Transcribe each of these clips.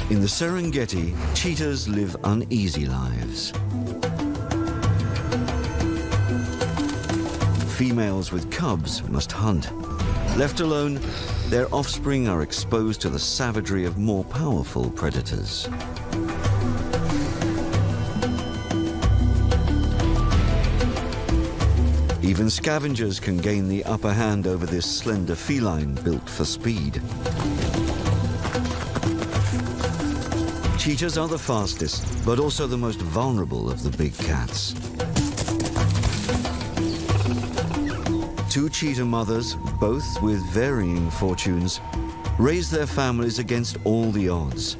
In the Serengeti, cheetahs live uneasy lives. Females with cubs must hunt. Left alone, their offspring are exposed to the savagery of more powerful predators. Even scavengers can gain the upper hand over this slender feline built for speed. Cheetahs are the fastest, but also the most vulnerable of the big cats. Two cheetah mothers, both with varying fortunes, raise their families against all the odds.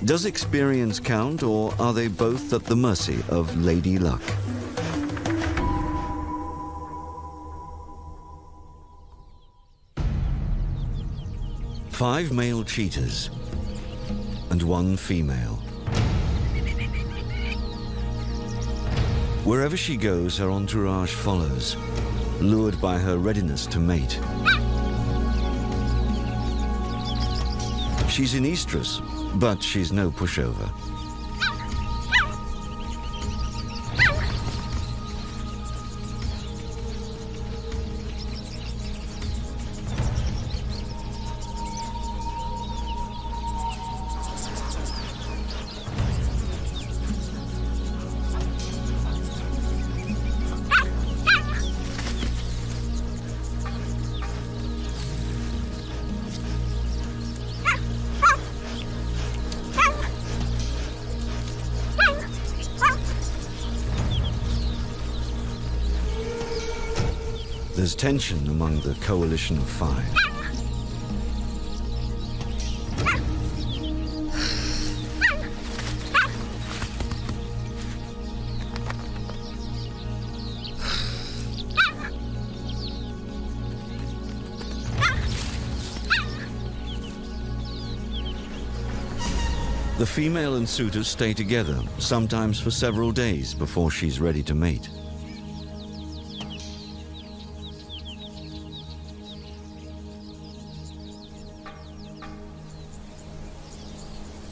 Does experience count, or are they both at the mercy of Lady Luck? Five male cheetahs and one female. Wherever she goes, her entourage follows, lured by her readiness to mate. She's in estrus, but she's no pushover. There's tension among the coalition of five. The female and suitors stay together, sometimes for several days before she's ready to mate.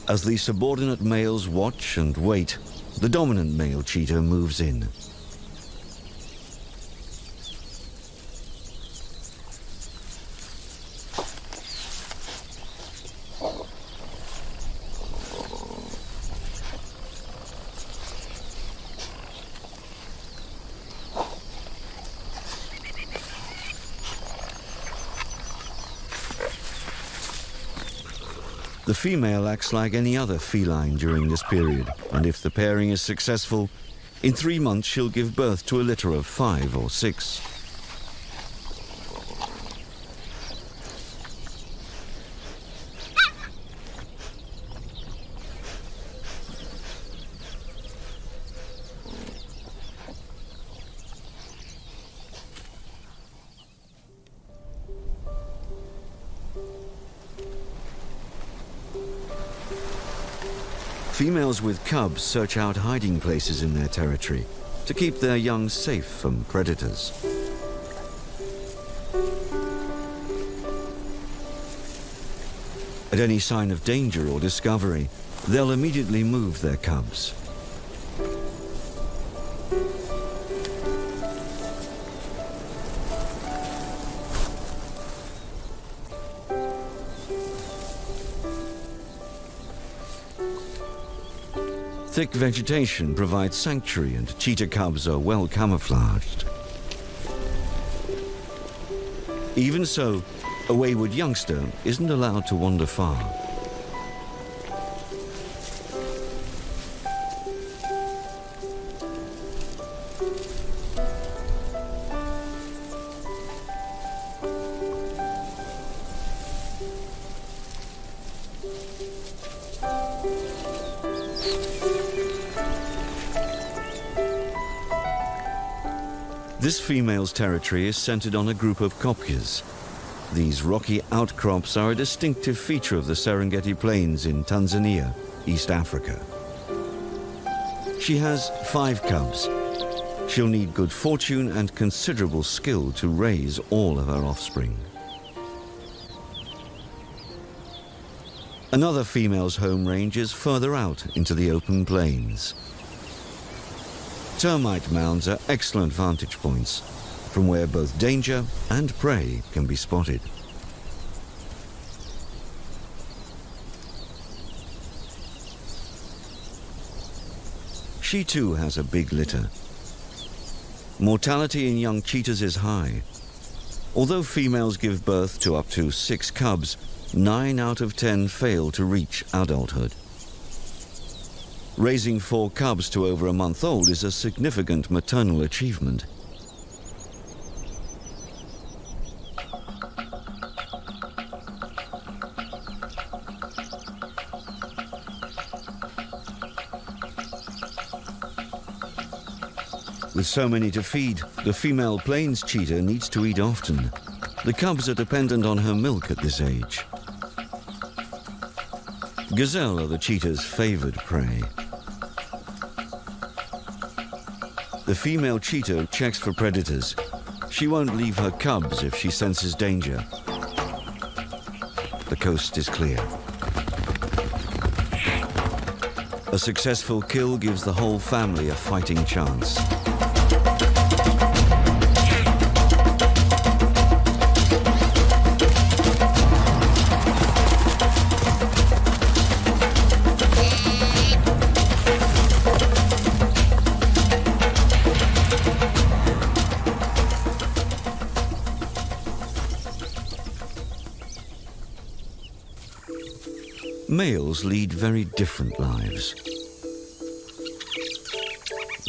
As the subordinate males watch and wait, the dominant male cheetah moves in. The female acts like any other feline during this period, and if the pairing is successful, in 3 months she'll give birth to a litter of 5 or 6. Females with cubs search out hiding places in their territory to keep their young safe from predators. At any sign of danger or discovery, they'll immediately move their cubs. Thick vegetation provides sanctuary, and cheetah cubs are well camouflaged. Even so, a wayward youngster isn't allowed to wander far. This female's territory is centered on a group of kopjes. These rocky outcrops are a distinctive feature of the Serengeti Plains in Tanzania, East Africa. She has 5 cubs. She'll need good fortune and considerable skill to raise all of her offspring. Another female's home range is further out into the open plains. Termite mounds are excellent vantage points from where both danger and prey can be spotted. She too has a big litter. Mortality in young cheetahs is high. Although females give birth to up to 6 cubs, 9 out of 10 fail to reach adulthood. Raising 4 cubs to over a month old is a significant maternal achievement. With so many to feed, the female plains cheetah needs to eat often. The cubs are dependent on her milk at this age. Gazelle are the cheetah's favored prey. The female cheetah checks for predators. She won't leave her cubs if she senses danger. The coast is clear. A successful kill gives the whole family a fighting chance. Males lead very different lives.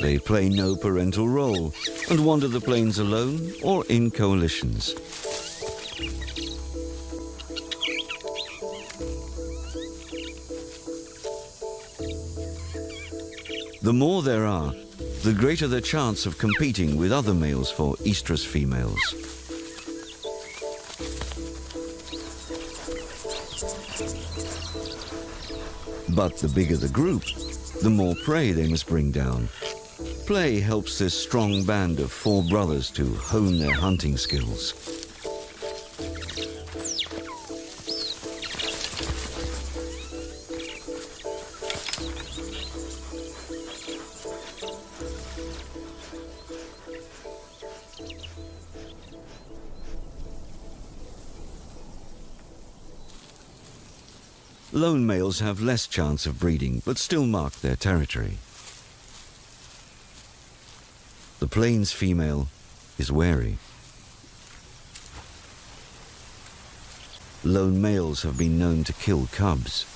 They play no parental role and wander the plains alone or in coalitions. The more there are, the greater the chance of competing with other males for estrus females. But the bigger the group, the more prey they must bring down. Play helps this strong band of 4 brothers to hone their hunting skills. Lone males have less chance of breeding, but still mark their territory. The plains female is wary. Lone males have been known to kill cubs.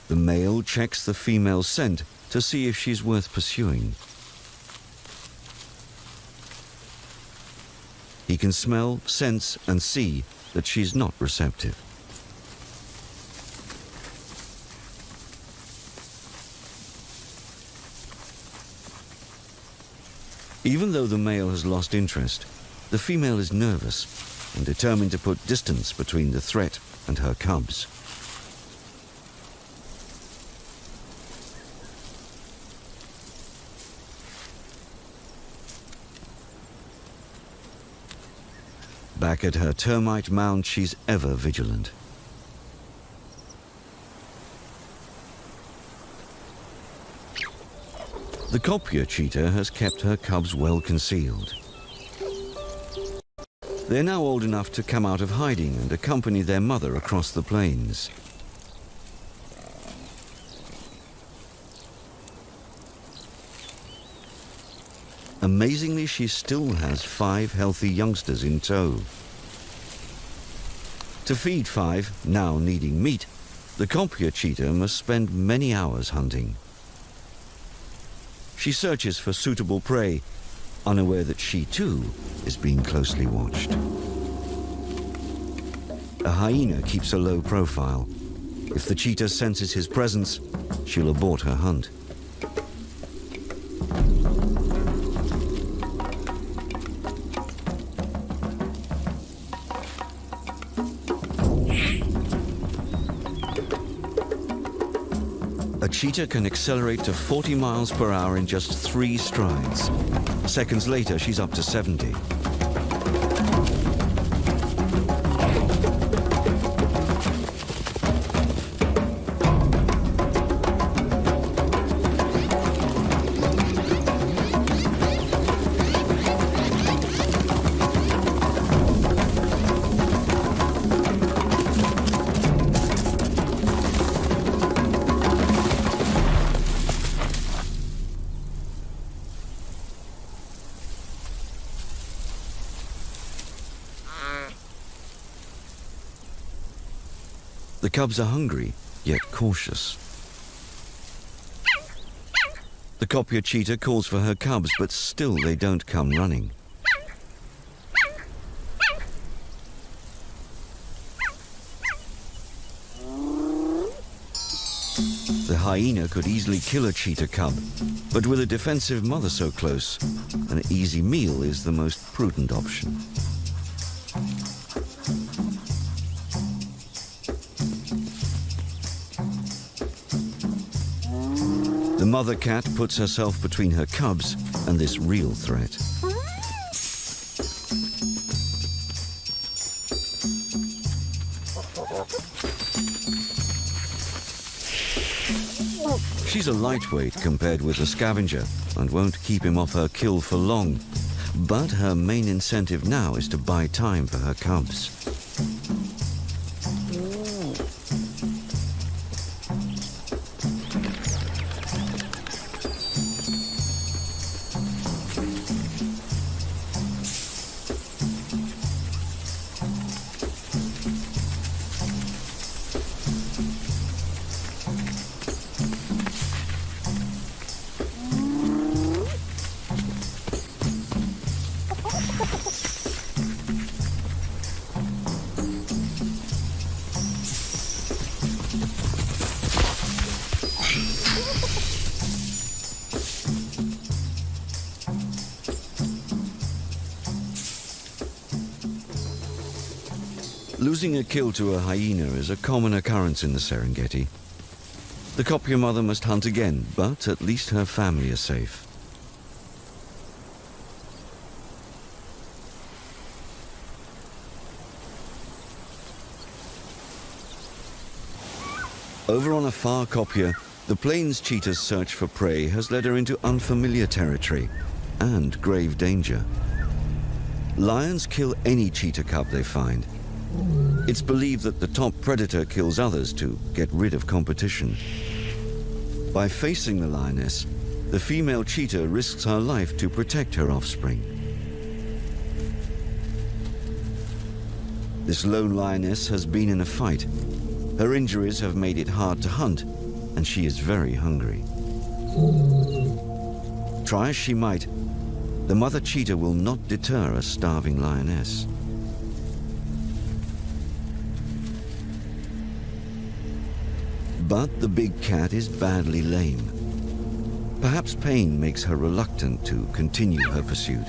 The male checks the female's scent to see if she's worth pursuing. He can smell, sense, and see that she's not receptive. Even though the male has lost interest, the female is nervous and determined to put distance between the threat and her cubs. Back at her termite mound, she's ever vigilant. The Kopya cheetah has kept her cubs well concealed. They're now old enough to come out of hiding and accompany their mother across the plains. Amazingly, she still has 5 healthy youngsters in tow. To feed 5, now needing meat, the Kopya cheetah must spend many hours hunting. She searches for suitable prey, unaware that she too is being closely watched. A hyena keeps a low profile. If the cheetah senses his presence, she'll abort her hunt. A cheetah can accelerate to 40 miles per hour in just 3 strides. Seconds later, she's up to 70. The cubs are hungry, yet cautious. The Kopya cheetah calls for her cubs, but still they don't come running. The hyena could easily kill a cheetah cub, but with a defensive mother so close, an easy meal is the most prudent option. The mother cat puts herself between her cubs and this real threat. She's a lightweight compared with the scavenger and won't keep him off her kill for long. But her main incentive now is to buy time for her cubs. Losing a kill to a hyena is a common occurrence in the Serengeti. The Kopya mother must hunt again, but at least her family is safe. Over on a far Kopya, the plains cheetah's search for prey has led her into unfamiliar territory and grave danger. Lions kill any cheetah cub they find. It's believed that the top predator kills others to get rid of competition. By facing the lioness, the female cheetah risks her life to protect her offspring. This lone lioness has been in a fight. Her injuries have made it hard to hunt, and she is very hungry. Try as she might, the mother cheetah will not deter a starving lioness. But the big cat is badly lame. Perhaps pain makes her reluctant to continue her pursuit.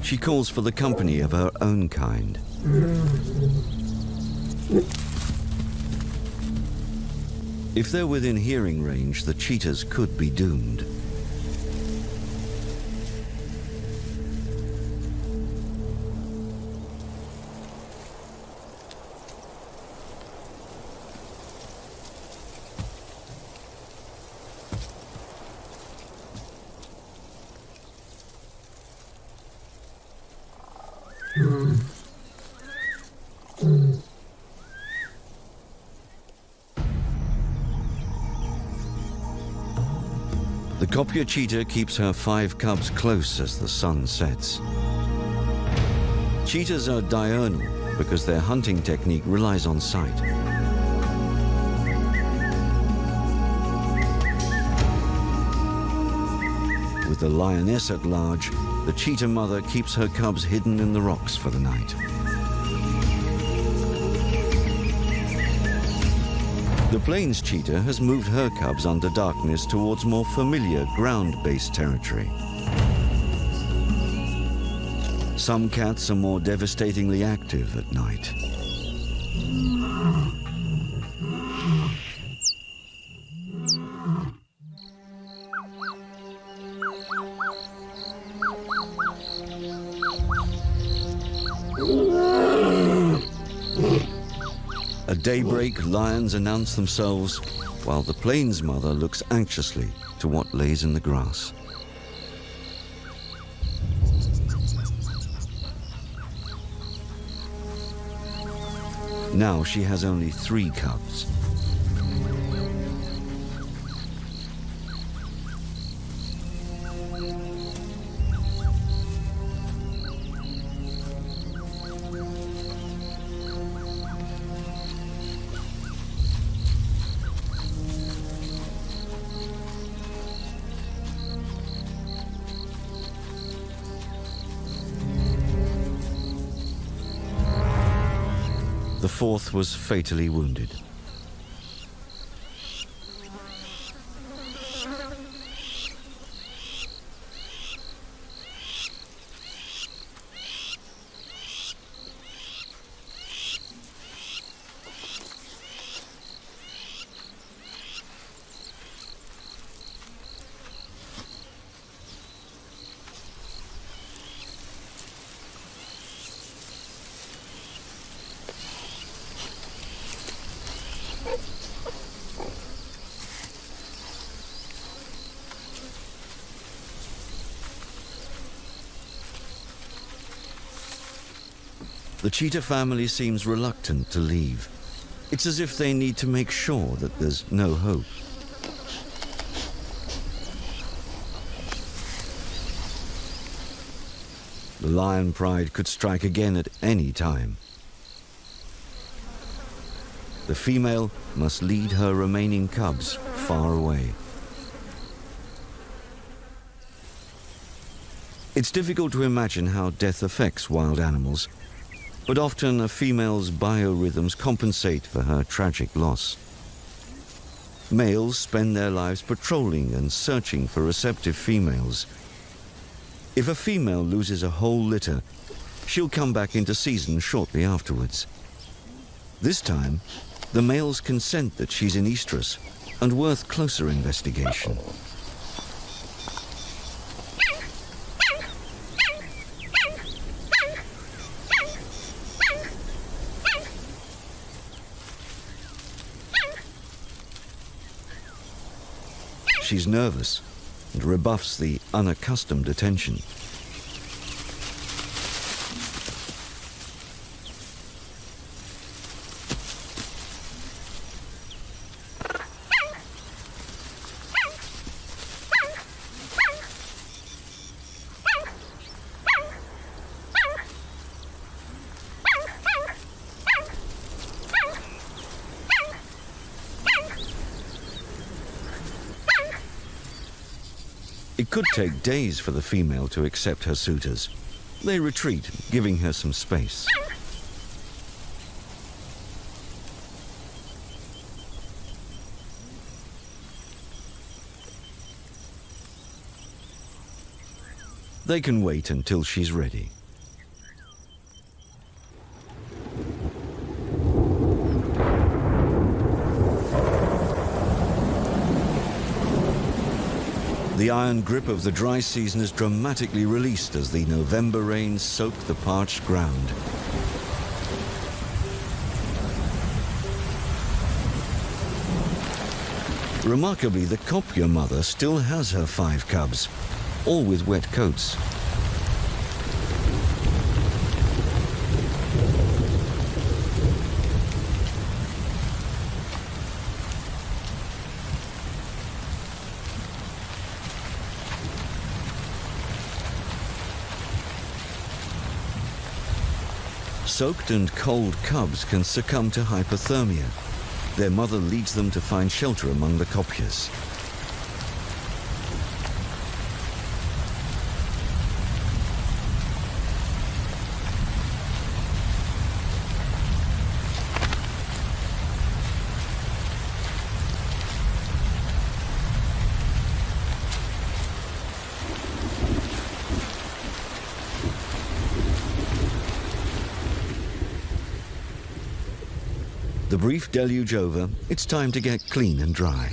She calls for the company of her own kind. If they're within hearing range, the cheetahs could be doomed. The Kopya cheetah keeps her 5 cubs close as the sun sets. Cheetahs are diurnal because their hunting technique relies on sight. With the lioness at large, the cheetah mother keeps her cubs hidden in the rocks for the night. The plains cheetah has moved her cubs under darkness towards more familiar ground-based territory. Some cats are more devastatingly active at night. At daybreak, lions announce themselves, while the plains mother looks anxiously to what lays in the grass. Now she has only 3 cubs. The 4th was fatally wounded. The cheetah family seems reluctant to leave. It's as if they need to make sure that there's no hope. The lion pride could strike again at any time. The female must lead her remaining cubs far away. It's difficult to imagine how death affects wild animals, but often a female's biorhythms compensate for her tragic loss. Males spend their lives patrolling and searching for receptive females. If a female loses a whole litter, she'll come back into season shortly afterwards. This time, the males consent that she's in estrus and worth closer investigation. She's nervous and rebuffs the unaccustomed attention. It could take days for the female to accept her suitors. They retreat, giving her some space. They can wait until she's ready. The iron grip of the dry season is dramatically released as the November rains soak the parched ground. Remarkably, the kopje mother still has her 5 cubs, all with wet coats. Soaked and cold cubs can succumb to hypothermia. Their mother leads them to find shelter among the kopjes. The brief deluge over, it's time to get clean and dry.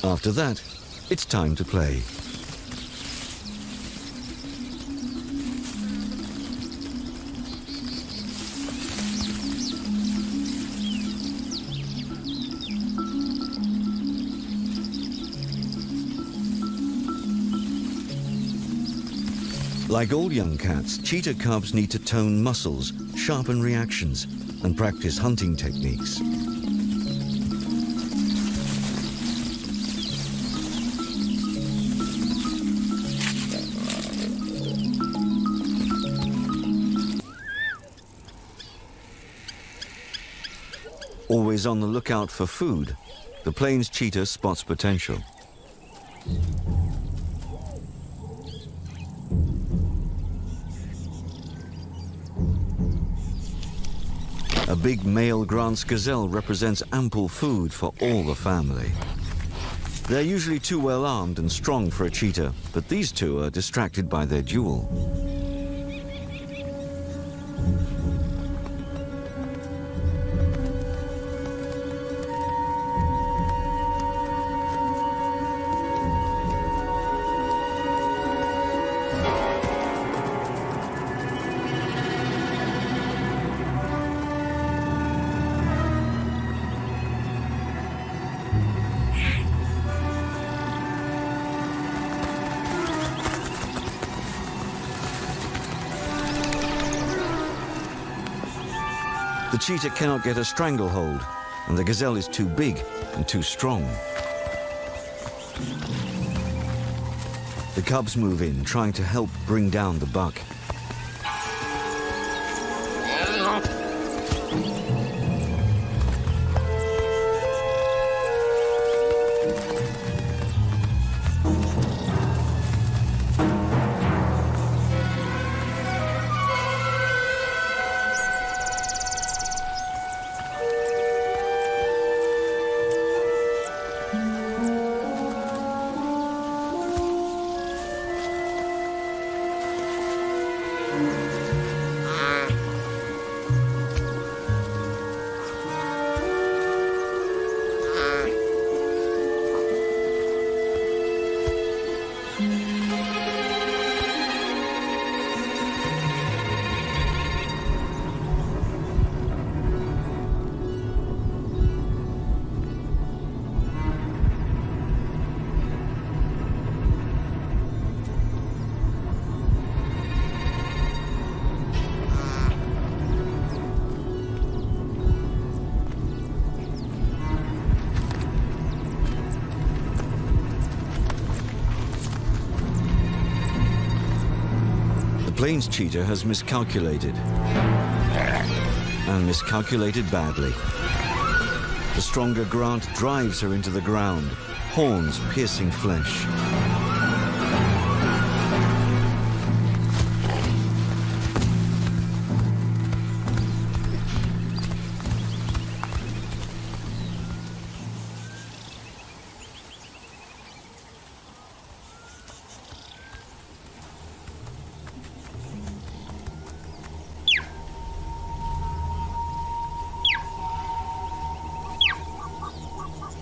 After that, it's time to play. Like all young cats, cheetah cubs need to tone muscles, sharpen reactions, and practice hunting techniques. Always on the lookout for food, the plains cheetah spots potential. A big male Grant's gazelle represents ample food for all the family. They're usually too well armed and strong for a cheetah, but these two are distracted by their duel. The cheetah cannot get a stranglehold, and the gazelle is too big and too strong. The cubs move in, trying to help bring down the buck. The plains cheetah has miscalculated, and miscalculated badly. The stronger Grant drives her into the ground, horns piercing flesh.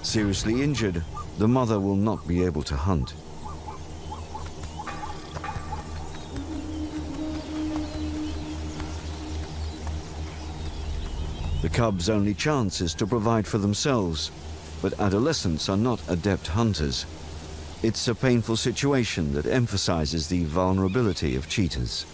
Seriously injured, the mother will not be able to hunt. The cubs' only chance is to provide for themselves, but adolescents are not adept hunters. It's a painful situation that emphasizes the vulnerability of cheetahs.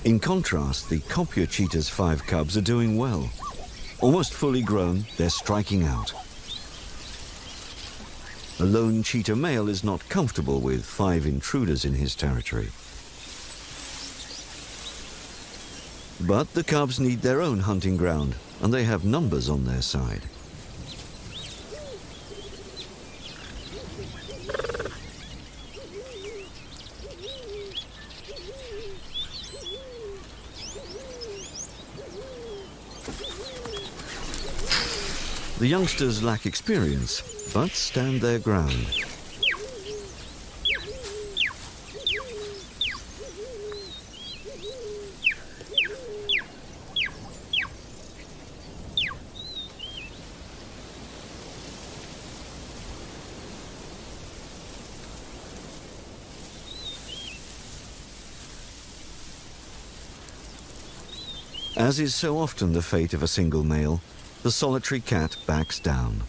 In contrast, the Kopya cheetah's 5 cubs are doing well. Almost fully grown, they're striking out. A lone cheetah male is not comfortable with 5 intruders in his territory. But the cubs need their own hunting ground, and they have numbers on their side. The youngsters lack experience, but stand their ground. As is so often the fate of a single male, the solitary cat backs down.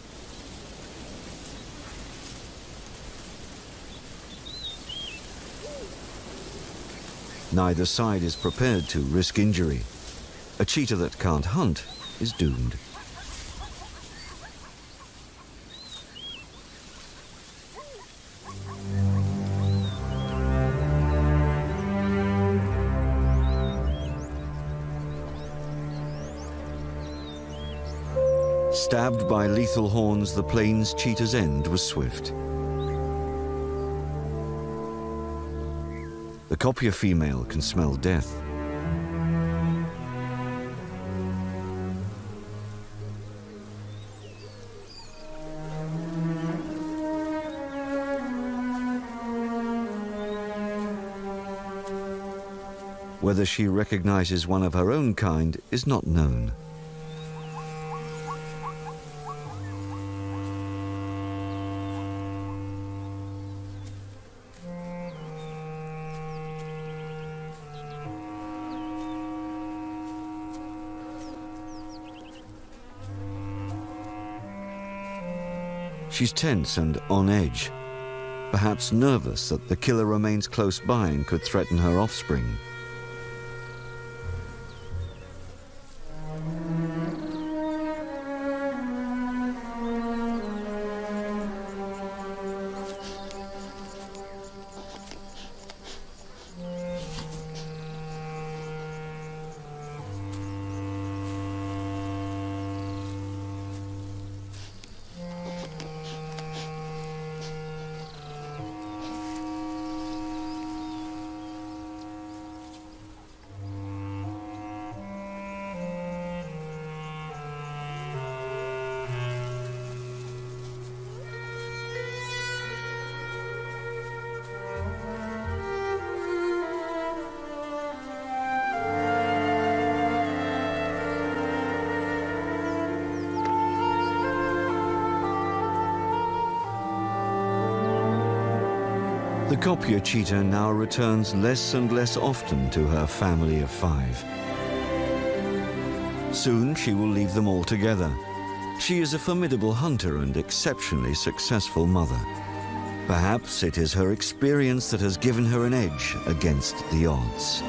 Neither side is prepared to risk injury. A cheetah that can't hunt is doomed. Stabbed by lethal horns, the plains cheetah's end was swift. The copia female can smell death. Whether she recognizes one of her own kind is not known. She's tense and on edge, perhaps nervous that the killer remains close by and could threaten her offspring. The copia cheetah now returns less and less often to her family of 5. Soon she will leave them all together. She is a formidable hunter and exceptionally successful mother. Perhaps it is her experience that has given her an edge against the odds.